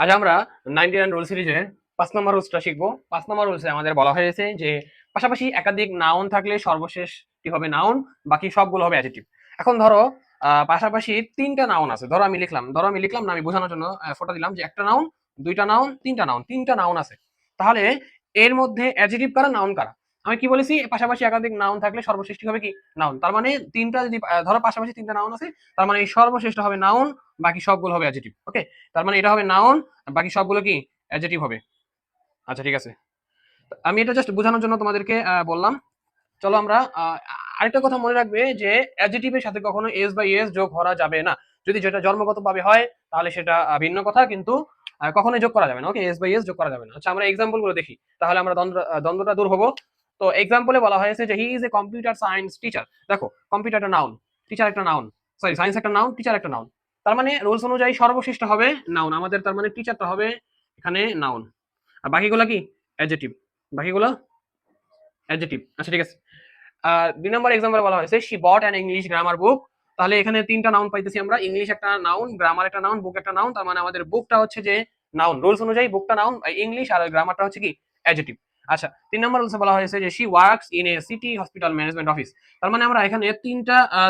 আজ আমরা 99 রুল সিরিজের 5 নম্বর রুলসটা শিখবো। 5 নম্বর রুলসে আমাদের বলা হয়েছে যে পাশাপাশি একাধিক নাউন থাকলে সর্বশেষটি হবে নাউন, বাকি সবগুলো হবে অ্যাডজেক্টিভ। এখন ধরো পাশাপাশি তিনটা নাউন আছে, ধরো আমি লিখলাম না, আমি বোঝানোর জন্য ফটো দিলাম যে একটা নাউন, দুইটা নাউন, তিনটা নাউন আছে। তাহলে এর মধ্যে অ্যাডজেক্টিভ কারা, নাউন কারা? আমি কি বলেছি, পাশাপাশি একাধিক নাউন থাকলে সর্বশেষটি হবে কি, নাউন। তার মানে তিনটা যদি ধরো পাশাপাশি তিনটা নাউন আছে, তার মানে এই সর্বশেষটা হবে নাউন, বাকি সবগুলো হবে অ্যাডজেক্টিভ। ওকে, তার মানে এটা হবে নাউন, বাকি সবগুলো কি অ্যাডজেক্টিভ হবে। আচ্ছা ঠিক আছে, আমি এটা জাস্ট বোঝানোর জন্য তোমাদেরকে বললাম। চলো আমরা আরেকটা কথা মনে রাখবে যে অ্যাডজেক্টিভের সাথে কখনো এস বা ইএস যোগ করা যাবে না। যদি যেটা জন্মগতভাবে হয় তাহলে সেটা ভিন্ন কথা, কিন্তু কখনোই যোগ করা যাবে না। ওকে, এস বা ইএস যোগ করা যাবে না। আচ্ছা আমরা এক্সাম্পল গুলো দেখি, তাহলে আমরা দ্বন্দ্বটা দূর হবো। তো এক্সাম্পলে বলা হয়েছে যে he is a computer science teacher. দেখো, কম্পিউটার একটা নাউন, টিচার একটা নাউন, সরি সায়েন্স একটা নাউন, টিচার একটা নাউন। তার মানে রুলস অনুযায়ী সর্বশেষটা হবে নাউন আমাদের, তার মানে টিচারটা হবে এখানে নাউন, আর বাকিগুলো কি অ্যাডজেক্টিভ, বাকিগুলো অ্যাডজেক্টিভ। আচ্ছা ঠিক আছে, 2 নম্বর এক্সাম্পল বলা হয়েছে she bot an English grammar book. তাহলে এখানে তিনটা নাউন পাইতেছি আমরা, ইংলিশ একটা নাউন, গ্রামার একটা নাউন, বুক একটা নাউন। তার মানে আমাদের বুকটা হচ্ছে যে নাউন, রুলস অনুযায়ী বুকটা নাউন, ইংলিশ আর গ্রামারটা হচ্ছে কি অ্যাডজেক্টিভ। আচ্ছা 3 নম্বর রুলসে বলা হয়েছে যে she works in a city hospital management office. তার মানে আমরা এখানে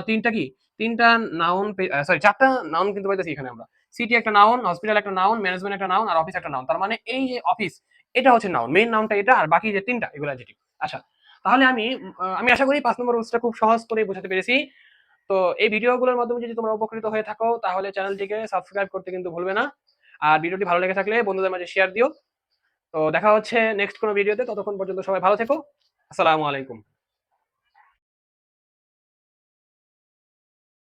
তিনটা কি তিনটা নাউন, সরি চারটা নাউন কিন্তু পাইতেছি এখানে আমরা। সিটি একটা নাউন, হসপিটাল একটা নাউন, ম্যানেজমেন্ট একটা নাউন, আর অফিস একটা নাউন। তার মানে এই যে অফিস, এটা হচ্ছে নাউন, মেইন নাউনটা এটা, আর বাকি যে তিনটা এগুলো অ্যাডজেক্টিভ। আচ্ছা, তাহলে আমি আশা করি 5 নম্বর রুলসটা খুব সহজ করে বোঝাতে পেরেছি। তো এই ভিডিওগুলোর মাধ্যমে যদি তোমরা উপকৃত হয়ে থাকো তাহলে চ্যানেলটিকে সাবস্ক্রাইব করতে কিন্তু ভুলবে না। আর ভিডিওটি ভালো লেগে থাকলে বন্ধুদের মাঝে শেয়ার দিও। তো দেখা হচ্ছে নেক্সট কোনো ভিডিওতে, ততক্ষণ পর্যন্ত সবাই ভালো থেকো। আসসালামু আলাইকুম।